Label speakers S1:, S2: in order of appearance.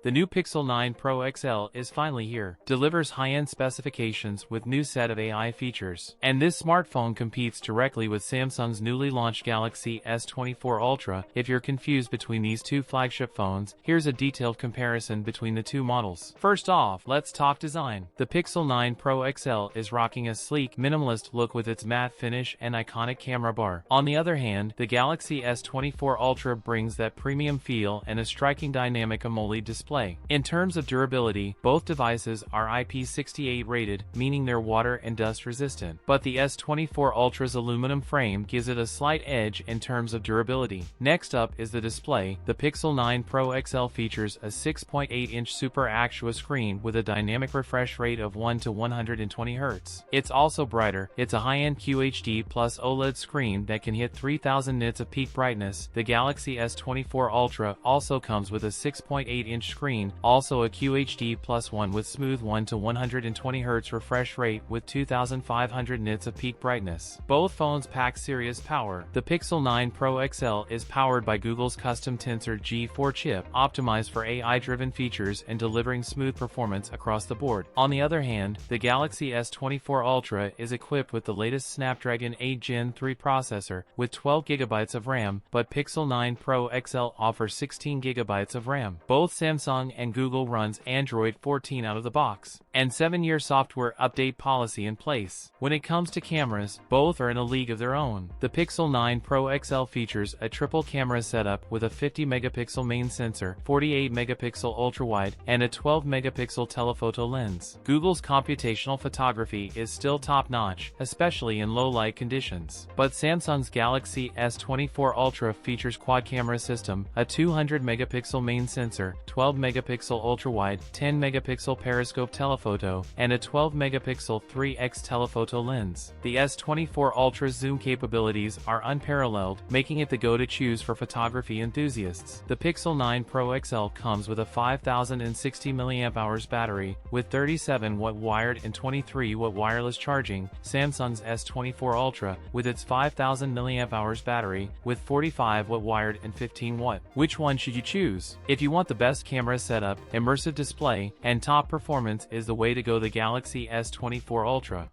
S1: The new Pixel 9 Pro XL is finally here. Delivers high-end specifications with new set of AI features. And this smartphone competes directly with Samsung's newly launched Galaxy S24 Ultra. If you're confused between these two flagship phones, here's a detailed comparison between the two models. First off, let's talk design. The Pixel 9 Pro XL is rocking a sleek, minimalist look with its matte finish and iconic camera bar. On the other hand, the Galaxy S24 Ultra brings that premium feel and a striking dynamic AMOLED display. In terms of durability, both devices are IP68 rated, meaning they're water and dust resistant. But the S24 Ultra's aluminum frame gives it a slight edge in terms of durability. Next up is the display. The Pixel 9 Pro XL features a 6.8-inch Super AQUA screen with a dynamic refresh rate of 1 to 120 Hz. It's also brighter. It's a high-end QHD plus OLED screen that can hit 3000 nits of peak brightness. The Galaxy S24 Ultra also comes with a 6.8-inch screen, also a QHD plus one with smooth 1 to 120 Hz refresh rate with 2500 nits of peak brightness. Both phones pack serious power. The Pixel 9 Pro XL is powered by Google's custom Tensor G4 chip, optimized for AI-driven features and delivering smooth performance across the board. On the other hand, the Galaxy S24 Ultra is equipped with the latest Snapdragon 8 Gen 3 processor with 12 GB of RAM, but Pixel 9 Pro XL offers 16 GB of RAM. Both Samsung and Google runs Android 14 out of the box, and 7-year software update policy in place. When it comes to cameras, both are in a league of their own. The Pixel 9 Pro XL features a triple camera setup with a 50-megapixel main sensor, 48-megapixel ultrawide, and a 12-megapixel telephoto lens. Google's computational photography is still top-notch, especially in low-light conditions. But Samsung's Galaxy S24 Ultra features quad-camera system, a 200-megapixel main sensor, 12-megapixel ultrawide, 10-megapixel periscope telephoto, and a 12-megapixel 3x telephoto lens. The S24 Ultra's zoom capabilities are unparalleled, making it the go-to choose for photography enthusiasts. The Pixel 9 Pro XL comes with a 5060 mAh battery, with 37-watt wired and 23-watt wireless charging. Samsung's S24 Ultra, with its 5000 mAh battery, with 45-watt wired and 15-watt. Which one should you choose? If you want the best camera setup, immersive display, and top performance is the way to go. The Galaxy S24 Ultra.